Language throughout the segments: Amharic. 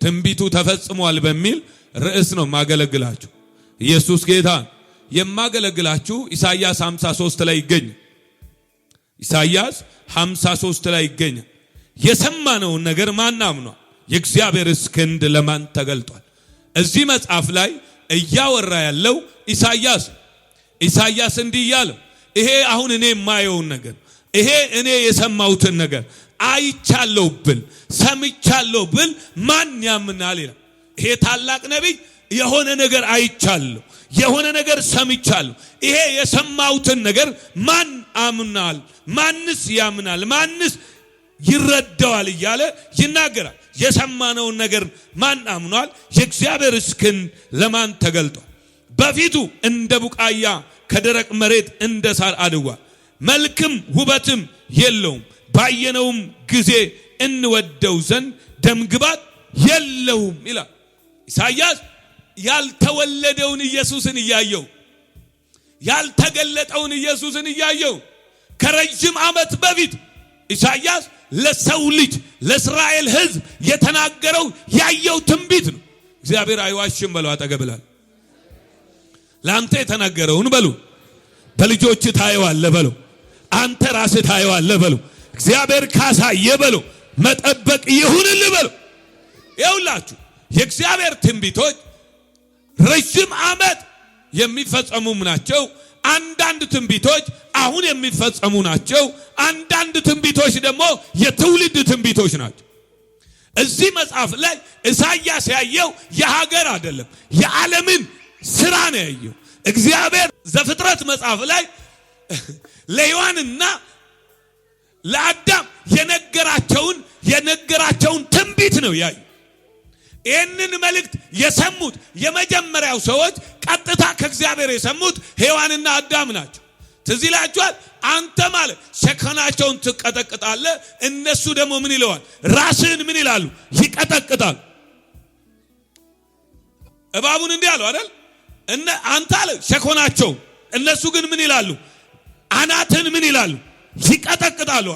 ትንቢቱ ተፈጽሟል በሚል ርዕስ ነው ማገለግላችሁ። ኢየሱስ ጌታ። የማገለግላችሁ ኢሳይያስ 53 ላይ ይገኛል። ኢሳይያስ 53 ላይ ይገኛል። የሰማነውን ነገር ማን አምኗል? የእግዚአብሔርስ ክንድ ለማን ተገልጧል? እዚህ መጽሐፍ ላይ እያወራ ያለው ኢሳይያስ እንዲህ ያለው ይሄ አሁን እኔ የማየውን ነገር ይሄ እኔ የሰማሁትን ነገር አይቻለሁ ብል ሰምቻለሁ ብል ማን ያምናል ይላል። ይሄ ታላቅ ነቢይ የሆነ ነገር አይቻለሁ የሆነ ነገር ሰምቻለሁ ይሄ የሰማሁትን ነገር ማን አምናል? ማንስ ያምናል? ማንስ ይረዳዋል እያለ ይናገራል። የሰማነውን ነገር ማን አምኗል? የእግዚአብሔርስ ክንድ ለማን ተገልጧል? በፊቱ እንደ ቡቃያ ከደረቅ መሬት እንደ ሳር አድጓል። መልክም ውበትም የለውም። ባየነውም ጊዜ እንወደው ዘንድ ደምግባት የለውም ይላል ኢሳይያስ። ያልተወለደውን ኢየሱስን እያየው ያልተገለጠውን ኢየሱስን እያየው ከረጅም ዓመት በፊት ኢሳይያስ ለሰው ልጅ ለእስራኤል ሕዝብ የተናገረው ያየው ትንቢት ነው። እግዚአብሔር አይዋሽም በለው። አጠገብላል ለአንተ የተናገረውን በሉ በልጆች ታየዋለህ በለው። አንተ ራስህ ታየዋለህ በለው። እግዚአብሔር ካሳየ በለው መጠበቅ ይሁንልህ በለው። ይኸውላችሁ የእግዚአብሔር ትንቢቶች ረጅም ዓመት የሚፈጸሙም ናቸው። አንዳንድ ትንቢቶች አሁን የሚፈጸሙ ናቸው። አንዳንድ ትንቢቶች ደግሞ የትውልድ ትንቢቶች ናቸው። እዚህ መጽሐፍ ላይ ኢሳይያስ ያየው የሀገር አይደለም የዓለምን ስራ ነው ያየው። እግዚአብሔር ዘፍጥረት መጽሐፍ ላይ ለሔዋንና ለአዳም የነገራቸውን ትንቢት ነው ያየው። ይህንን መልእክት የሰሙት የመጀመሪያው ሰዎች ቀጥታ ከእግዚአብሔር የሰሙት ሔዋንና አዳም ናቸው። ትዝ ይላችኋል። አንተ ማለት ሸከናቸውን ትቀጠቅጣለህ፣ እነሱ ደግሞ ምን ይለዋል? ራስህን ምን ይላሉ? ይቀጠቅጣሉ። እባቡን እንዲህ አለው አይደል? አንተ አለ ሸኮናቸው፣ እነሱ ግን ምን ይላሉ? አናትን ምን ይላሉ? ይቀጠቅጣሉ።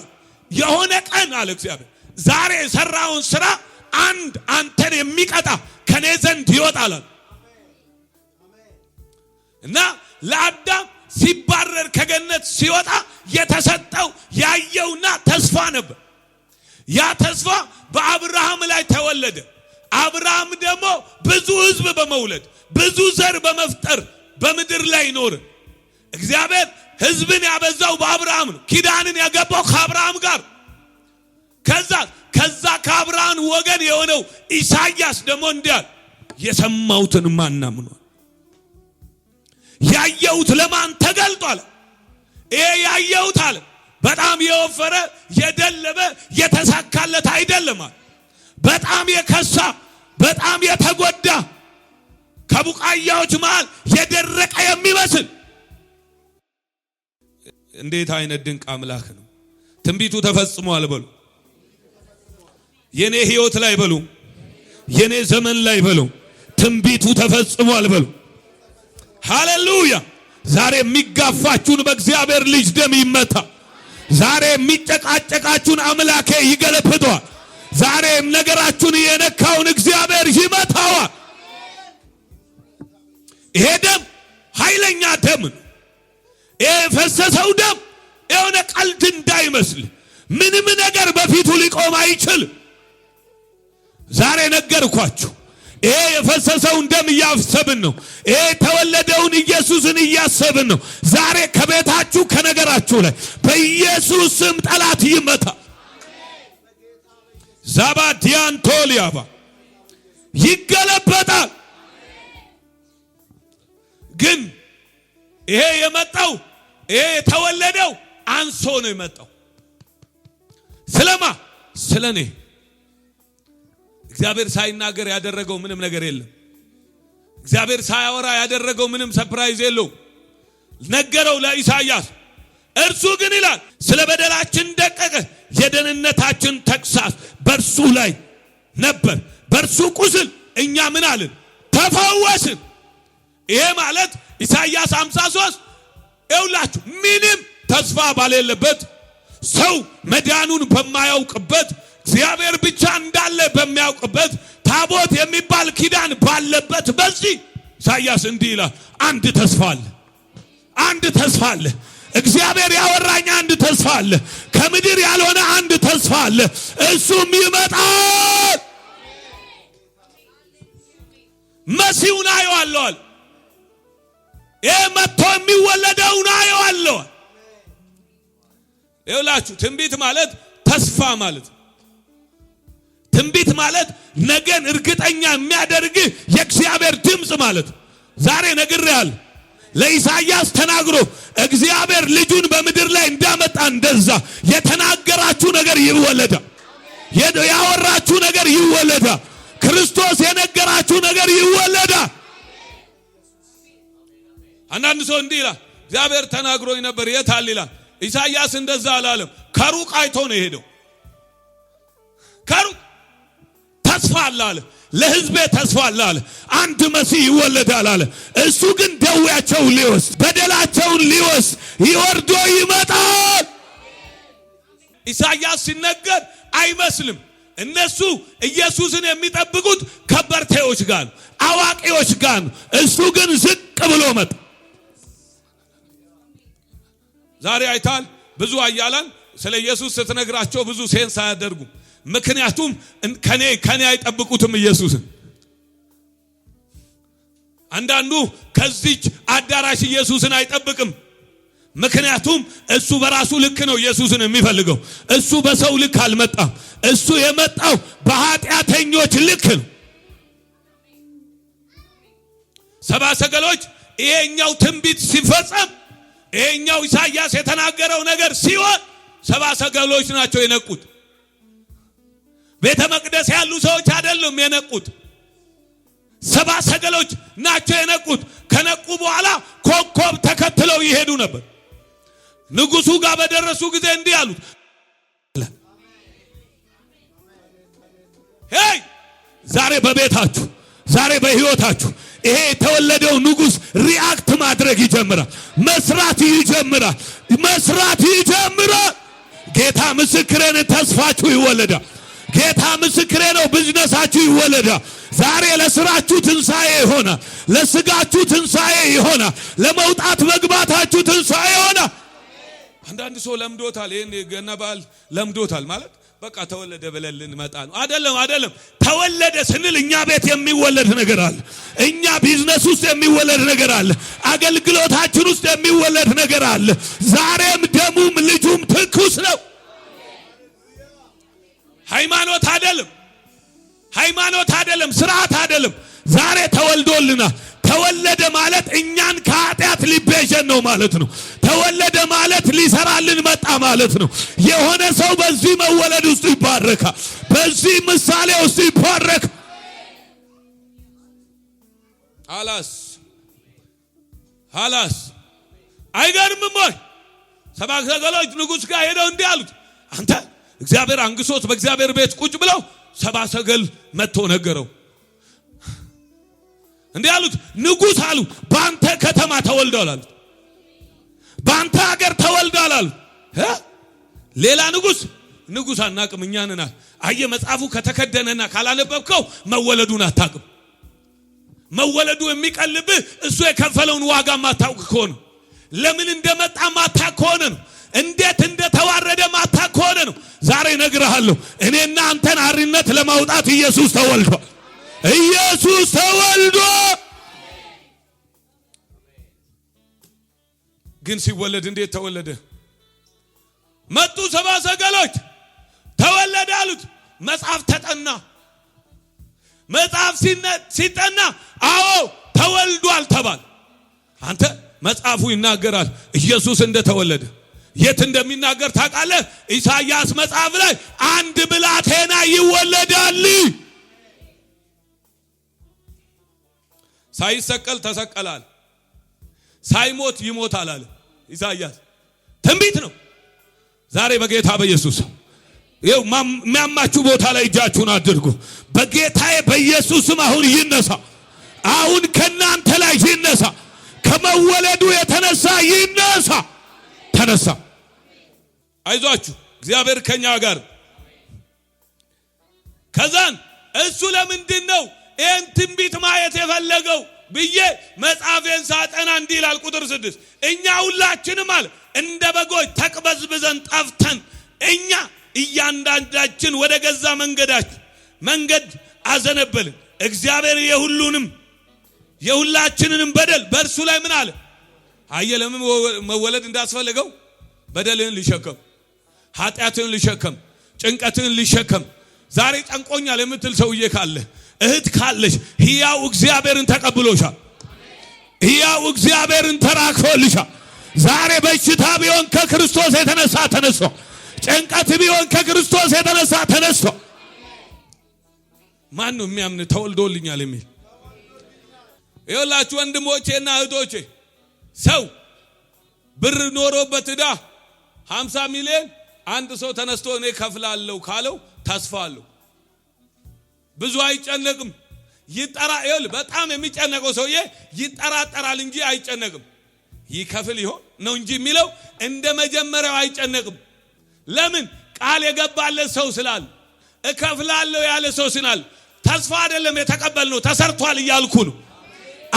የሆነ ቀን አለ እግዚአብሔር ዛሬ የሰራውን ስራ አንድ አንተን የሚቀጣ ከኔ ዘንድ ይወጣል እና ለአዳም ሲባረር ከገነት ሲወጣ የተሰጠው ያየውና ተስፋ ነበር። ያ ተስፋ በአብርሃም ላይ ተወለደ። አብርሃም ደግሞ ብዙ ሕዝብ በመውለድ ብዙ ዘር በመፍጠር በምድር ላይ ኖረ። እግዚአብሔር ሕዝብን ያበዛው በአብርሃም ነው። ኪዳንን ያገባው ከአብርሃም ጋር። ከዛ ከአብርሃም ወገን የሆነው ኢሳይያስ ደግሞ እንዲያል የሰማሁትን ማን አምኗል? ያየሁት ለማን ተገልጧል? ይሄ ያየሁት አለ በጣም የወፈረ የደለበ የተሳካለት አይደለም። በጣም የከሳ በጣም የተጎዳ ከቡቃያዎች መሃል የደረቀ የሚመስል እንዴት አይነት ድንቅ አምላክ ነው! ትንቢቱ ተፈጽሟል በሉ። የኔ ህይወት ላይ በሉ፣ የኔ ዘመን ላይ በሉ፣ ትንቢቱ ተፈጽሟል በሉ። ሃሌሉያ! ዛሬ የሚጋፋችሁን በእግዚአብሔር ልጅ ደም ይመታ። ዛሬ የሚጨቃጨቃችሁን አምላኬ ይገለብጠዋል። ዛሬ ነገራችሁን የነካውን እግዚአብሔር ይመታዋል። ይሄ ደም ኃይለኛ ደም ነው። ይሄ የፈሰሰው ደም የሆነ ቀልድ እንዳይመስል ምንም ነገር በፊቱ ሊቆም አይችልም። ዛሬ ነገርኳችሁ። ይሄ የፈሰሰውን ደም እያሰብን ነው። ይሄ የተወለደውን ኢየሱስን እያሰብን ነው። ዛሬ ከቤታችሁ ከነገራችሁ ላይ በኢየሱስ ስም ጠላት ይመታ። ዛባዲያንቶሊያባ ይገለበጣል። ግን ይሄ የመጣው ይሄ የተወለደው አንሶ ነው የመጣው። ስለማ ስለኔ እግዚአብሔር ሳይናገር ያደረገው ምንም ነገር የለም። እግዚአብሔር ሳያወራ ያደረገው ምንም ሰርፕራይዝ የለው። ነገረው ለኢሳይያስ። እርሱ ግን ይላል ስለ በደላችን ደቀቀ፣ የደህንነታችን ተግሣጽ በእርሱ ላይ ነበር፣ በእርሱ ቁስል እኛ ምን አልን? ተፈወስን። ይሄ ማለት ኢሳይያስ 53 ይውላችሁ ምንም ተስፋ ባሌለበት ሰው መዳኑን በማያውቅበት እግዚአብሔር ብቻ እንዳለ በሚያውቅበት ታቦት ባለበት በዚህ ኢሳይያስ እንዲህ ይላል አንድ ተስፋ አለ። አንድ ተስፋ አለ። እግዚአብሔር ያወራኝ አንድ ተስፋ አለ። ከምድር ያልሆነ አንድ ተስፋ አለ። እሱም ይመጣል። መሲሁን አየዋለሁ። ይሄ መጥቶ የሚወለደውን አየዋለሁ። ይኸውላችሁ ትንቢት ማለት ተስፋ ማለት። ትንቢት ማለት ነገን እርግጠኛ የሚያደርግ የእግዚአብሔር ድምጽ ማለት። ዛሬ ነግሬያለሁ። ለኢሳይያስ ተናግሮ እግዚአብሔር ልጁን በምድር ላይ እንዳመጣ እንደዛ የተናገራችሁ ነገር ይወለዳ። ያወራችሁ ነገር ይወለዳ። ክርስቶስ የነገራችሁ ነገር ይወለዳ። አንዳንድ ሰው እንዲህ ይላል እግዚአብሔር ተናግሮኝ ነበር የት አለ ይላል። ኢሳይያስ እንደዛ አላለም። ከሩቅ አይቶ ነው የሄደው። ከሩቅ ተስፋ አለ። ለሕዝቤ ተስፋ አለ። አንድ መሲህ ይወለዳል አለ። እሱ ግን ደዌያቸውን ሊወስድ በደላቸውን ሊወስድ ይወርዶ ይመጣል። ኢሳይያስ ሲነገር አይመስልም። እነሱ ኢየሱስን የሚጠብቁት ከበርቴዎች ጋር አዋቂዎች ጋር፣ እሱ ግን ዝቅ ብሎ መጣ። ዛሬ አይታል ብዙ አያላን ስለ ኢየሱስ ስትነግራቸው ብዙ ሴንስ አያደርጉም። ምክንያቱም ከኔ አይጠብቁትም ኢየሱስን። አንዳንዱ ከዚች አዳራሽ ኢየሱስን አይጠብቅም። ምክንያቱም እሱ በራሱ ልክ ነው ኢየሱስን የሚፈልገው። እሱ በሰው ልክ አልመጣም። እሱ የመጣው በኃጢአተኞች ልክ ነው። ሰባ ሰገሎች ይሄኛው ትንቢት ሲፈጸም ይሄኛው ኢሳይያስ የተናገረው ነገር ሲሆን ሰባ ሰገሎች ናቸው የነቁት። ቤተ መቅደስ ያሉ ሰዎች አይደሉም የነቁት። ሰባ ሰገሎች ናቸው የነቁት። ከነቁ በኋላ ኮከብ ተከትለው ይሄዱ ነበር። ንጉሱ ጋር በደረሱ ጊዜ እንዲህ አሉት፣ ሄይ ዛሬ በቤታችሁ ዛሬ በህይወታችሁ ይሄ የተወለደው ንጉስ ሪአክት ማድረግ ይጀምራል። መስራት ይጀምራል። መስራት ይጀምራል። ጌታ ምስክሬ ነው፣ ተስፋችሁ ይወለዳል። ጌታ ምስክሬ ነው፣ ቢዝነሳችሁ ይወለዳል። ዛሬ ለስራችሁ ትንሳኤ ይሆናል። ለስጋችሁ ትንሳኤ ይሆናል። ለመውጣት መግባታችሁ ትንሳኤ ይሆናል። አንዳንድ ሰው ለምዶታል። ይሄን ገና በዓል ለምዶታል ማለት በቃ ተወለደ ብለን ልንመጣ ነው። አይደለም። ተወለደ ስንል እኛ ቤት የሚወለድ ነገር አለ። እኛ ቢዝነስ ውስጥ የሚወለድ ነገር አለ። አገልግሎታችን ውስጥ የሚወለድ ነገር አለ። ዛሬም ደሙም ልጁም ትኩስ ነው። ሃይማኖት አይደለም፣ ስርዓት አይደለም። ዛሬ ተወልዶልናል። ተወለደ ማለት እኛን ከኃጢአት ሊቤዠን ነው ማለት ነው። ተወለደ ማለት ሊሰራልን መጣ ማለት ነው። የሆነ ሰው በዚህ መወለድ ውስጥ ይባረካል። በዚህ ምሳሌ ውስጥ ይባረካል። አላስ አይገርምም ወይ? ሰባ ሰገሎች ንጉሥ ጋር ሄደው እንዲህ አሉት፣ አንተ እግዚአብሔር አንግሶት በእግዚአብሔር ቤት ቁጭ ብለው ሰባ ሰገል መጥቶ ነገረው። እንዲህ አሉት፣ ንጉሥ አሉ በአንተ ከተማ ተወልዷል አሉት። በአንተ ሀገር ተወልዷል አሉት። ሌላ ንጉሥ አናቅም እኛ ነን። አየ መጽሐፉ ከተከደነና ካላነበብከው መወለዱን አታቅም። መወለዱ የሚቀልብህ እሱ የከፈለውን ዋጋ ማታውቅ ከሆነ፣ ለምን እንደመጣ ማታውቅ ከሆነ ነው። እንዴት እንደተዋረደ ማታውቅ ከሆነ ነው። ዛሬ እነግርሃለሁ፣ እኔና አንተን አርነት ለማውጣት ኢየሱስ ተወልዷል። ኢየሱስ ተወልዶ ግን ሲወለድ እንዴት ተወለደ? መጡ ሰባ ሰገሎች ተወለደ አሉት። መጽሐፍ ተጠና። መጽሐፍ ሲጠና አዎ ተወልዷል ተባለ። አንተ መጽሐፉ ይናገራል ኢየሱስ እንደተወለደ። የት እንደሚናገር ታውቃለህ? ኢሳይያስ መጽሐፍ ላይ አንድ ብላቴና ይወለዳል። ሳይሰቀል ተሰቀላል፣ ሳይሞት ይሞታል አለ ኢሳይያስ። ትንቢት ነው። ዛሬ በጌታ በኢየሱስ ይኸው የሚያማችሁ ቦታ ላይ እጃችሁን አድርጉ። በጌታዬ በኢየሱስም አሁን ይነሳ። አሁን ከናንተ ላይ ይነሳ። ከመወለዱ የተነሳ ይነሳ። ተነሳ። አይዟችሁ፣ እግዚአብሔር ከኛ ጋር። ከዛን እሱ ለምንድን ነው ይህን ትንቢት ማየት የፈለገው ብዬ መጽሐፌን ሳጠና እንዲህ ይላል ቁጥር 6 እኛ ሁላችንም አለ እንደ በጎች ተቅበዝብዘን ጠፍተን እኛ እያንዳንዳችን ወደ ገዛ መንገድ አዘነበልን። እግዚአብሔር የሁላችንንም በደል በእርሱ ላይ ምን አለ? አየለም መወለድ እንዳስፈልገው በደልን ሊሸከም፣ ኃጢአትን ሊሸከም፣ ጭንቀትን ሊሸከም። ዛሬ ጨንቆኛል የምትል ሰውዬ ካለ እህት ካለሽ ሕያው እግዚአብሔርን ተቀብሎሻል። ሕያው እግዚአብሔርን ተራክፎልሻል። ዛሬ በሽታ ቢሆን ከክርስቶስ የተነሳ ተነስቶ፣ ጭንቀት ቢሆን ከክርስቶስ የተነሳ ተነስቶ። ማን ነው የሚያምን ተወልዶልኛል የሚል? ይኸውላችሁ ወንድሞቼና እህቶቼ ሰው ብር ኖሮበት ዕዳ 50 ሚሊዮን አንድ ሰው ተነስቶ እኔ ከፍላለሁ ካለው ተስፋ አለው። ብዙ አይጨነቅም። ይጠራል። በጣም የሚጨነቀው ሰውዬ ይጠራጠራል እንጂ አይጨነቅም። ይከፍል ይሆን ነው እንጂ የሚለው እንደ መጀመሪያው አይጨነቅም። ለምን? ቃል የገባለት ሰው ስላለ፣ እከፍላለሁ ያለ ሰው ስላለ። ተስፋ አይደለም የተቀበልነው፣ ተሰርቷል እያልኩ ነው።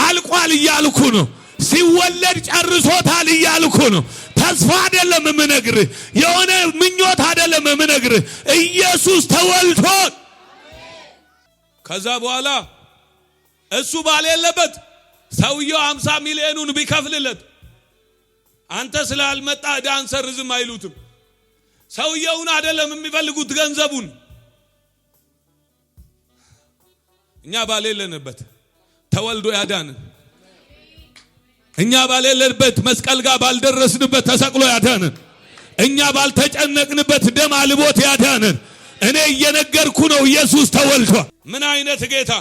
አልቋል እያልኩ ነው። ሲወለድ ጨርሶታል እያልኩ ነው። ተስፋ አይደለም የምነግርህ፣ የሆነ ምኞት አይደለም የምነግርህ። ኢየሱስ ተወልዷል። ከዛ በኋላ እሱ ባል የለበት ሰውየው 50 ሚሊዮኑን ቢከፍልለት አንተ ስላልመጣ ዕዳ አንሰርዝም አይሉትም። ሰውየውን አይደለም የሚፈልጉት ገንዘቡን። እኛ ባል የለንበት ተወልዶ ያዳንን፣ እኛ ባል የለንበት መስቀል ጋር ባልደረስንበት ተሰቅሎ ያዳንን፣ እኛ ባልተጨነቅንበት ደም አልቦት ያዳንን። እኔ እየነገርኩ ነው ኢየሱስ ተወልዷል። ምን አይነት ጌታ!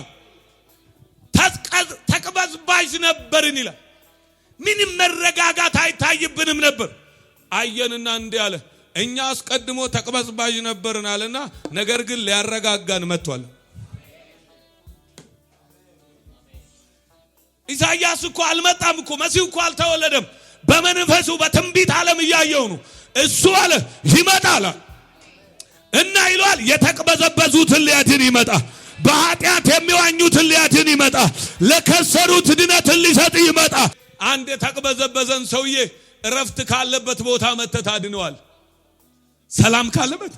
ተቅበዝባዥ ነበርን ይላል። ምንም መረጋጋት አይታይብንም ነበር። አየንና እንዲህ አለ፣ እኛ አስቀድሞ ተቅበዝባዥ ነበርን አለና ነገር ግን ሊያረጋጋን መጥቷል። ኢሳይያስ እኮ አልመጣም እኮ፣ መሲሁ እኮ አልተወለደም። በመንፈሱ በትንቢት ዓለም እያየው ነው። እሱ አለ ይመጣል እና ይሏል የተቅበዘበዙትን ሊያድን ይመጣል። በኃጢአት የሚዋኙትን ሊያድን ይመጣል። ለከሰሩት ድነትን ሊሰጥ ይመጣል። አንድ የተቅበዘበዘን ሰውዬ እረፍት ካለበት ቦታ መተህ ታድነዋል። ሰላም ካለበት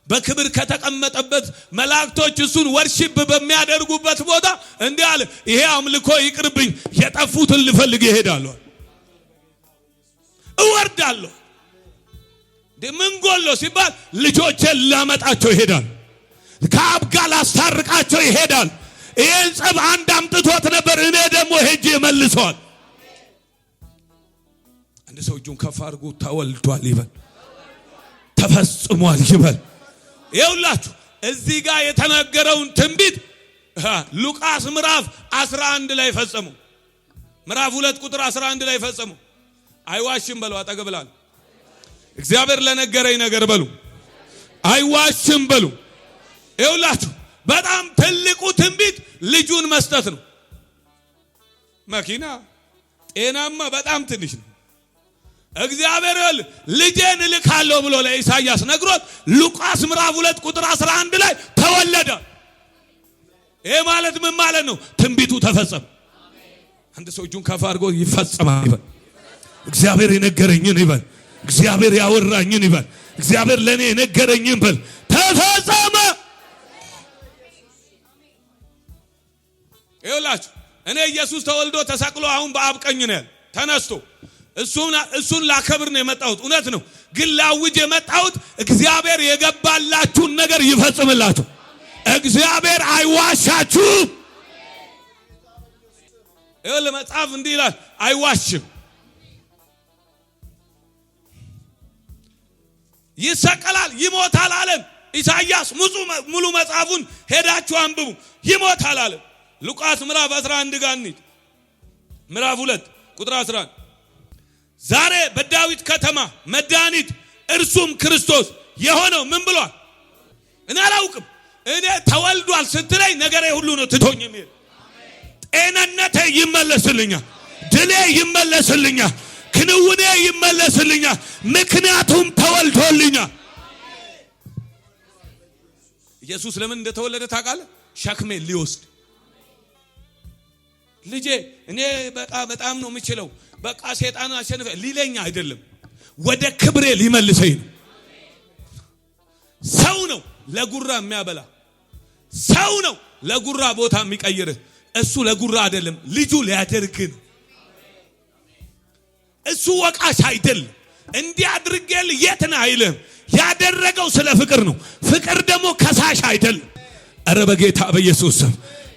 በክብር ከተቀመጠበት መላእክቶች እሱን ወርሺፕ በሚያደርጉበት ቦታ እንዲህ አለ፣ ይሄ አምልኮ ይቅርብኝ፣ የጠፉትን ልፈልግ እሄዳለሁ፣ እወርዳለሁ። ምን ጎሎ ሲባል ልጆቼን ላመጣቸው ይሄዳል፣ ከአብ ጋር ላስታርቃቸው ይሄዳል። ይሄን ጸብ አንድ አምጥቶት ነበር፣ እኔ ደግሞ ሄጄ መልሰዋል። አንድ ሰው እጁን ከፍ አድርጎ ተወልዷል ይበል፣ ተፈጽሟል ይበል። ይኸውላችሁ እዚህ ጋር የተነገረውን ትንቢት ሉቃስ ምዕራፍ 11 ላይ ፈጸመው። ምዕራፍ 2 ቁጥር 11 ላይ ፈጸመው። አይዋሽም በሉ፣ አጠገብላል እግዚአብሔር ለነገረኝ ነገር በሉ፣ አይዋሽም በሉ። ይኸውላችሁ በጣም ትልቁ ትንቢት ልጁን መስጠት ነው። መኪና ጤናማ በጣም ትንሽ ነው። እግዚአብሔር ልጄን እልካለሁ ብሎ ለኢሳይያስ ነግሮት ሉቃስ ምዕራፍ 2 ቁጥር 11 ላይ ተወለደ። ይሄ ማለት ምን ማለት ነው? ትንቢቱ ተፈጸመ። አንድ ሰው እጁን ከፍ አድርጎ ይፈጸማል ይበል። እግዚአብሔር የነገረኝን ይበል። እግዚአብሔር ያወራኝን ይበል። እግዚአብሔር ለኔ የነገረኝን በል። ተፈጸመ። ይኸውላችሁ እኔ ኢየሱስ ተወልዶ ተሰቅሎ አሁን በአብ ቀኝ ነው ያለው። ተነስቶ እሱን ላከብር ነው የመጣሁት። እውነት ነው፣ ግን ላውጅ የመጣሁት እግዚአብሔር የገባላችሁን ነገር ይፈጽምላችሁ። እግዚአብሔር አይዋሻችሁም። ይኸውልህ መጽሐፍ እንዲህ ይላል፣ አይዋሽም። ይሰቀላል፣ ይሞታል አለን ኢሳይያስ። ሙሉ መጽሐፉን ሄዳችሁ አንብቡ። ይሞታል አለን። ሉቃስ ምዕራፍ 11 ጋር እንሂድ። ምዕራፍ 2 ቁጥር 11 ዛሬ በዳዊት ከተማ መድኃኒት እርሱም ክርስቶስ የሆነው ምን ብሏል? እኔ አላውቅም። እኔ ተወልዷል ስትለኝ ነገሬ ሁሉ ነው ትቶኝ የሚሄድ። ጤንነቴ ይመለስልኛል፣ ድሌ ይመለስልኛል፣ ክንውኔ ይመለስልኛል። ምክንያቱም ተወልዶልኛል። ኢየሱስ ለምን እንደተወለደ ታውቃለህ? ሸክሜን ሊወስድ ልጄ እኔ በጣም ነው የምችለው በቃ ሰይጣን አሸንፈ ሊለኛ አይደለም ወደ ክብሬ ሊመልሰኝ ነው። ሰው ነው ለጉራ የሚያበላ ሰው ነው ለጉራ ቦታ የሚቀይር እሱ ለጉራ አይደለም ልጁ ሊያደርግን እሱ ወቃሽ አይደለም እንዲህ አድርጌል የት ነህ አይልም ያደረገው ስለ ፍቅር ነው ፍቅር ደግሞ ከሳሽ አይደለም። ኧረ በጌታ በኢየሱስ ስም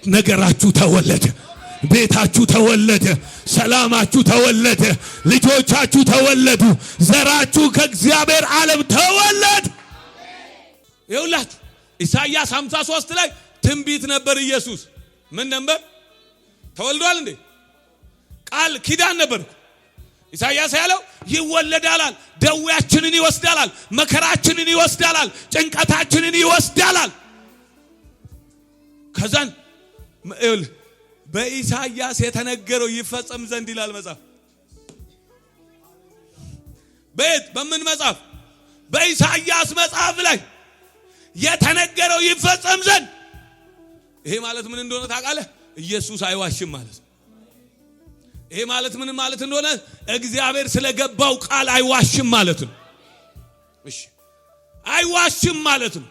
ነገራችሁ ተወለደ ቤታችሁ ተወለደ ሰላማችሁ ተወለደ ልጆቻችሁ ተወለዱ ዘራችሁ ከእግዚአብሔር ዓለም ተወለደ። ይኸውላችሁ ኢሳይያስ 53 ላይ ትንቢት ነበር ኢየሱስ ምን ነበር ተወልዷል እንዴ ቃል ኪዳን ነበር ኢሳይያስ ያለው ይወለዳል ደዌያችንን ይወስዳል መከራችንን ይወስዳል ጭንቀታችንን ይወስዳል። ከዛን በኢሳይያስ የተነገረው ይፈጸም ዘንድ ይላል መጽሐፍ በምን መጽሐፍ በኢሳይያስ መጽሐፍ ላይ የተነገረው ይፈጸም ዘንድ። ይሄ ማለት ምን እንደሆነ ታውቃለህ? ኢየሱስ አይዋሽም ማለት ነው። ይሄ ማለት ምን ማለት እንደሆነ እግዚአብሔር ስለገባው ቃል አይዋሽም ማለት ነው። እሺ አይዋሽም ማለት ነው።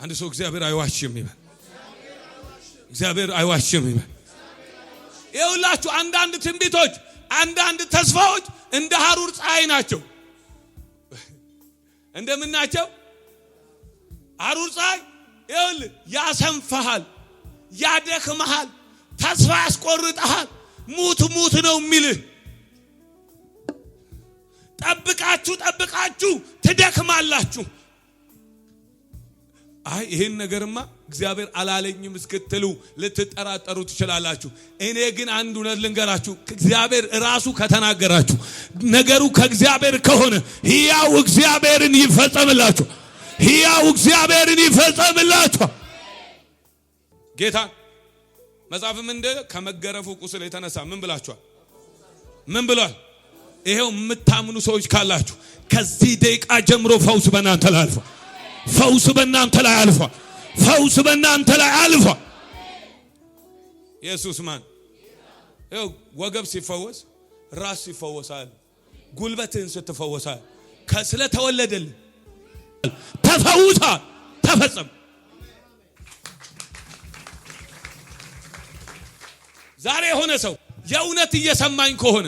አንድ ሰው እግዚአብሔር አይዋሽም ይበል። እግዚአብሔር አይዋሽም ይበል። ይኸውላችሁ አንዳንድ ትንቢቶች አንዳንድ ተስፋዎች እንደ ሐሩር ፀሐይ ናቸው። እንደምን ናቸው? ሐሩር ፀሐይ ይኸውልህ ያሰንፈሃል ያደክመሃል ተስፋ ያስቆርጥሃል ሙት ነው የሚልህ ጠብቃችሁ ትደክማላችሁ። አይ ይሄን ነገርማ እግዚአብሔር አላለኝም እስክትሉ ልትጠራጠሩ ትችላላችሁ። እኔ ግን አንድ እውነት ልንገራችሁ እግዚአብሔር ራሱ ከተናገራችሁ ነገሩ ከእግዚአብሔር ከሆነ ሕያው እግዚአብሔርን ይፈጸምላችሁ ሕያው እግዚአብሔርን ይፈጸምላችሁ። ጌታ መጽሐፍም እንደ ከመገረፉ ቁስል የተነሳ ምን ብላችኋል? ምን ብሏል? ይሄው የምታምኑ ሰዎች ካላችሁ ከዚህ ደቂቃ ጀምሮ ፈውስ በእናንተ ላይ አልፏል። ፈውስ በእናንተ ላይ አልፏል። ፈውስ በእናንተ ላይ አልፏል። ኢየሱስ ማን? ይሄው ወገብ ሲፈወስ ራስ ሲፈወሳል። ጉልበትን ስትፈወሳል ከስለ ተወለደል ተፈውሷል ተፈጸመ። ዛሬ የሆነ ሰው የእውነት እየሰማኝ ከሆነ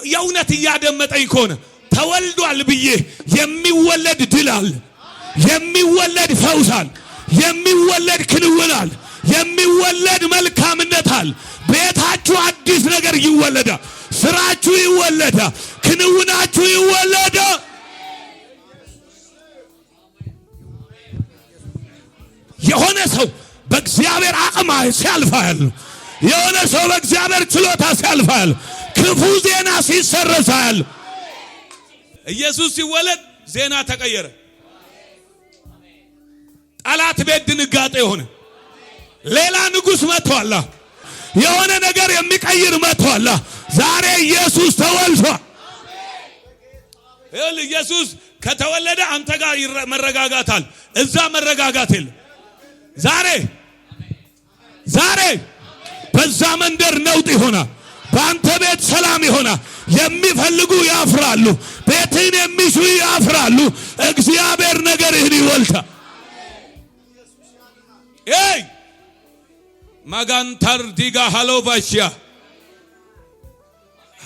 የእውነት እያደመጠኝ ከሆነ ተወልዷል ብዬ የሚወለድ ድል አለ የሚወለድ ፈውስ አለ የሚወለድ ክንውን አለ የሚወለድ መልካምነት አለ። ቤታችሁ አዲስ ነገር ይወለዳል። ስራችሁ ይወለዳል። ክንውናችሁ ይወለዳል። የሆነ ሰው በእግዚአብሔር አቅም ሲያልፋል። የሆነ ሰው በእግዚአብሔር ችሎታ ሲያልፋል። ክፉ ዜና ሲሰረሳል። ኢየሱስ ሲወለድ ዜና ተቀየረ። ጠላት ቤት ድንጋጤ ሆነ። ሌላ ንጉስ መጥቷል። የሆነ ነገር የሚቀይር መጥቷል። ዛሬ ኢየሱስ ተወልዷል። ኢየሱስ ከተወለደ አንተ ጋር መረጋጋታል። እዛ መረጋጋት የለም። ዛሬ በዛ መንደር ነውጥ ይሆናል። በአንተ ቤት ሰላም ይሆናል። የሚፈልጉ ያፍራሉ። ቤትን የሚሹ ያፍራሉ። እግዚአብሔር ነገርህን ይወልዳል። ኤይ ማጋንታር ዲጋ ሃሎቫሽያ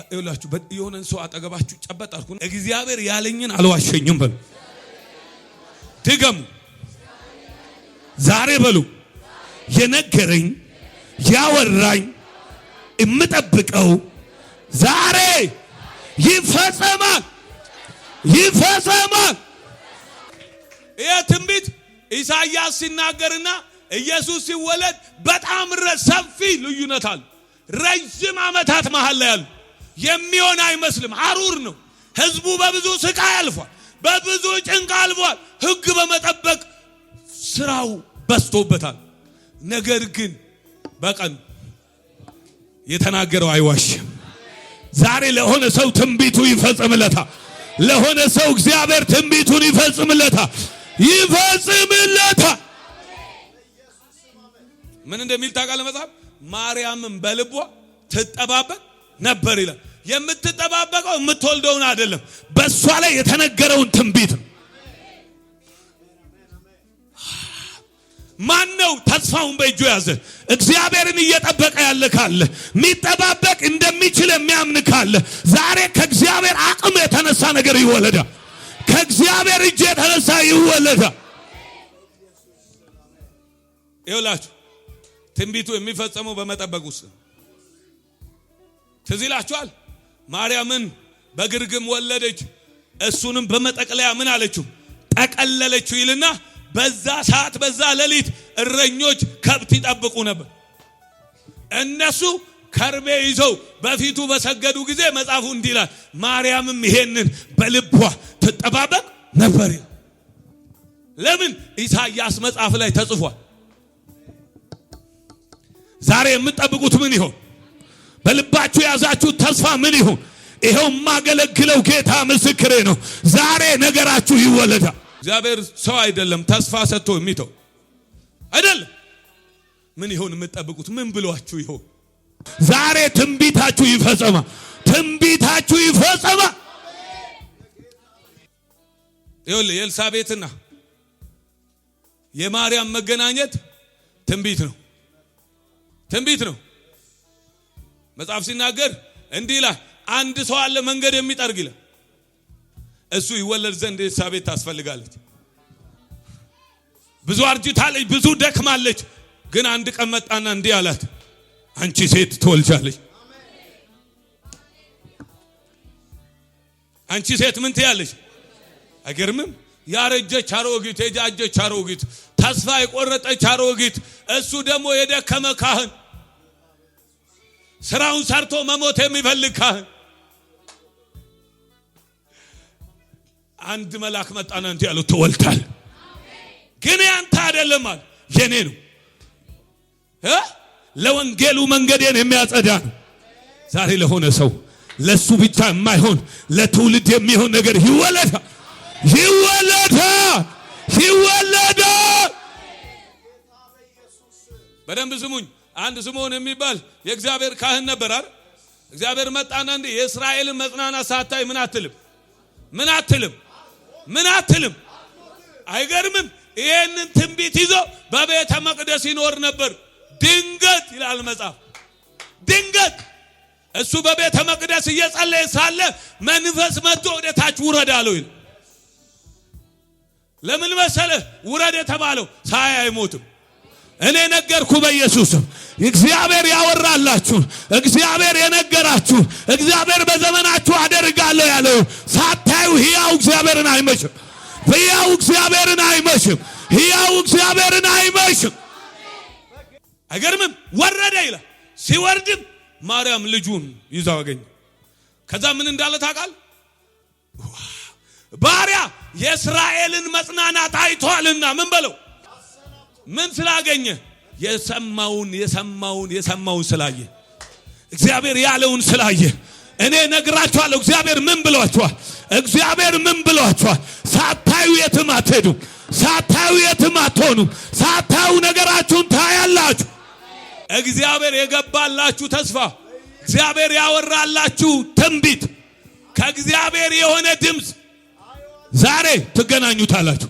ይኸውላችሁ የሆነን ሰው አጠገባችሁ ጨበጥ አድርጉ። እግዚአብሔር ያለኝን አልዋሸኝም በሉ። ድገሙ። ዛሬ በሉ የነገረኝ ያወራኝ የምጠብቀው ዛሬ ይፈጸማል። ይህ ትንቢት ኢሳይያስ ሲናገርና ኢየሱስ ሲወለድ በጣም ሰፊ ልዩነት አለ። ረጅም ዓመታት መሃል ላይ ያሉ የሚሆን አይመስልም። ሐሩር ነው። ህዝቡ በብዙ ስቃይ አልፏል። በብዙ ጭንቅ አልፏል። ሕግ በመጠበቅ ስራው በዝቶበታል። ነገር ግን በቀን የተናገረው አይዋሽም። ዛሬ ለሆነ ሰው ትንቢቱ ይፈጽምለታል። ለሆነ ሰው እግዚአብሔር ትንቢቱን ይፈጽምለታል። ምን እንደሚል ታውቃለህ? መጽሐፍ ማርያምን በልቧ ትጠባበቅ ነበር ይላል። የምትጠባበቀው የምትወልደውን አይደለም፣ በእሷ ላይ የተነገረውን ትንቢት ነው። ማን ነው ተስፋውን በእጁ ያዘ? እግዚአብሔርን እየጠበቀ ያለ ካለ፣ የሚጠባበቅ እንደሚችል የሚያምን ካለ ዛሬ ከእግዚአብሔር አቅም የተነሳ ነገር ይወለዳል። ከእግዚአብሔር እጅ የተነሳ ይወለዳል። ይኸውላችሁ ትንቢቱ የሚፈጸመው በመጠበቅ ውስጥ ነው። ትዝ ይላችኋል? ማርያምን በግርግም ወለደች፣ እሱንም በመጠቅለያ ምን አለችው? ጠቀለለችው ይልና በዛ ሰዓት በዛ ሌሊት እረኞች ከብት ይጠብቁ ነበር። እነሱ ከርቤ ይዘው በፊቱ በሰገዱ ጊዜ መጽሐፉ እንዲህ ይላል፣ ማርያምም ይሄንን በልቧ ትጠባበቅ ነበር። ለምን? ኢሳይያስ መጽሐፍ ላይ ተጽፏል። ዛሬ የምትጠብቁት ምን ይሆን? በልባችሁ የያዛችሁት ተስፋ ምን ይሆን? ይሄው ማገለግለው ጌታ ምስክሬ ነው። ዛሬ ነገራችሁ ይወለዳል። እግዚአብሔር ሰው አይደለም ተስፋ ሰጥቶ የሚተው አይደለም። ምን ይሆን የምትጠብቁት? ምን ብሏችሁ ይሆን? ዛሬ ትንቢታችሁ ይፈጸማ። ትንቢታችሁ ይፈጸማ። ይኸውልህ የኤልሳቤጥና የማርያም መገናኘት ትንቢት ነው። ትንቢት ነው። መጽሐፍ ሲናገር እንዲህ ይላል፣ አንድ ሰው አለ መንገድ የሚጠርግ ይላል። እሱ ይወለድ ዘንድ ኤልሳቤጥ ታስፈልጋለች። ብዙ አርጅታለች፣ ብዙ ደክማለች። ግን አንድ ቀን መጣና እንዲህ አላት፣ አንቺ ሴት ትወልጃለች። አንቺ ሴት ምን ትያለሽ? አይገርምም? ያረጀች አሮጊት፣ የጃጀች አሮጊት፣ ተስፋ የቆረጠች አሮጊት፣ እሱ ደግሞ የደከመ ካህን፣ ስራውን ሰርቶ መሞት የሚፈልግ ካህን። አንድ መልአክ መጣና እንዲህ ያለው ትወልዳል። ግን ያንተ አይደለም አለ፣ የኔ ነው። ለወንጌሉ መንገዴን የሚያጸዳ ነው። ዛሬ ለሆነ ሰው ለሱ ብቻ የማይሆን ለትውልድ የሚሆን ነገር ይወለዳል። ይወለዳል። ይወለዳል። በደንብ ስሙኝ። አንድ ስምዖን የሚባል የእግዚአብሔር ካህን ነበር አይደል? እግዚአብሔር መጣና እንዴ የእስራኤልን መጽናናት ሳታይ ምን አትልም? ምን አትልም? ምን አትልም? አይገርምም? ይሄንን ትንቢት ይዞ በቤተ መቅደስ ይኖር ነበር። ድንገት ይላል መጽሐፍ፣ ድንገት እሱ በቤተ መቅደስ እየጸለየ ሳለ መንፈስ መጥቶ ወደ ታች ውረድ አለው ይላል። ለምን መሰለህ ውረድ የተባለው? ሳይ አይሞትም። እኔ ነገርኩ በኢየሱስም። እግዚአብሔር ያወራላችሁን፣ እግዚአብሔር የነገራችሁን፣ እግዚአብሔር በዘመናችሁ አደርጋለሁ ያለው ሳታዩ ሕያው እግዚአብሔርን አይመሽም። ሕያው እግዚአብሔርን አይመሽም። ሕያው እግዚአብሔርን አይመሽም። አይገርምም? ወረደ ይላል። ሲወርድም ማርያም ልጁን ይዛው አገኘ። ከዛ ምን እንዳለ ታውቃለህ? ባሪያ የእስራኤልን መጽናናት አይቷልና ምን በለው? ምን ስላገኘ? የሰማውን ስላየ፣ እግዚአብሔር ያለውን ስላየ። እኔ ነግራችኋለሁ። እግዚአብሔር ምን ብሏችኋል? እግዚአብሔር ምን ብሏችኋል? ሳታዩ የትም አትሄዱም። ሳታዩ የትም አትሆኑም። ሳታዩ ነገራችሁን ታያላችሁ። እግዚአብሔር የገባላችሁ ተስፋ፣ እግዚአብሔር ያወራላችሁ ትንቢት፣ ከእግዚአብሔር የሆነ ድምፅ ዛሬ ትገናኙታላችሁ።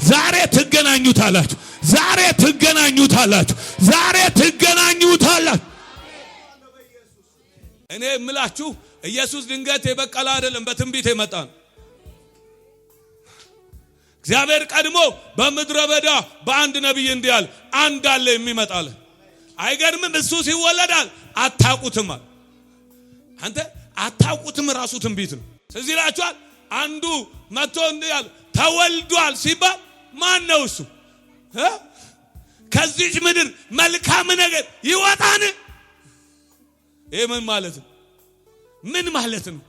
ዛሬ ትገናኙታላችሁ። ዛሬ ትገናኙታላችሁ። ዛሬ ትገናኙታላችሁ። እኔ የምላችሁ ኢየሱስ ድንገት የበቀለ አይደለም፣ በትንቢት የመጣ ነው። እግዚአብሔር ቀድሞ በምድረ በዳ በአንድ ነቢይ እንዲህ አለ፣ አንድ አለ የሚመጣለ። አይገርምም? እሱ ሲወለዳል አታውቁትም አለ። አንተ አታውቁትም ራሱ ትንቢት ነው። ስለዚህ ይላችኋል። አንዱ መጥቶ እንዲህ አለ፣ ተወልዷል ሲባል ማን ነው እሱ? ከዚች ምድር መልካም ነገር ይወጣን? ይሄ ምን ማለት ነው? ምን ማለት ነው?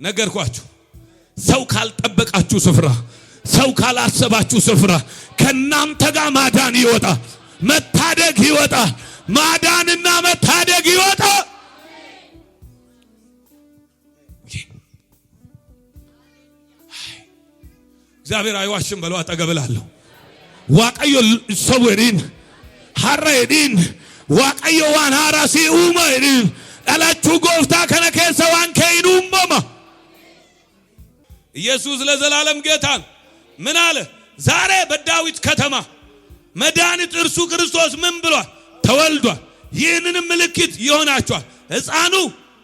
ነገርኳችሁ። ሰው ካልጠበቃችሁ ስፍራ፣ ሰው ካላሰባችሁ ስፍራ ከናንተ ጋር ማዳን ይወጣል፣ መታደግ ይወጣል። ማዳንና መታደግ ይወጣል። እግዚአብሔር አይዋሽም በለው። አጠገብላለሁ ዋቀዮ ሰወሪን ሐረዲን ዋቀዮ ዋን ሐራሲ ኡመይን አላቹ ጎፍታ ከነከሰ ዋን ከይኑመማ ኢየሱስ ለዘላለም ጌታን ምን አለ? ዛሬ በዳዊት ከተማ መድኃኒት እርሱ ክርስቶስ ምን ብሏል? ተወልዷል። ይህንንም ምልክት ይሆናችኋል፣ ሕፃኑ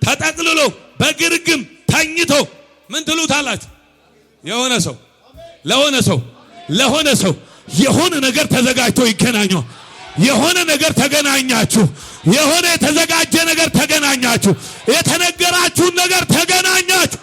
ተጠቅልሎ በግርግም ተኝቶ ምን ትሉታላችሁ? ለሆነ ሰው የሆነ ነገር ተዘጋጅቶ ይገናኛል። የሆነ ነገር ተገናኛችሁ። የሆነ የተዘጋጀ ነገር ተገናኛችሁ። የተነገራችሁን ነገር ተገናኛችሁ።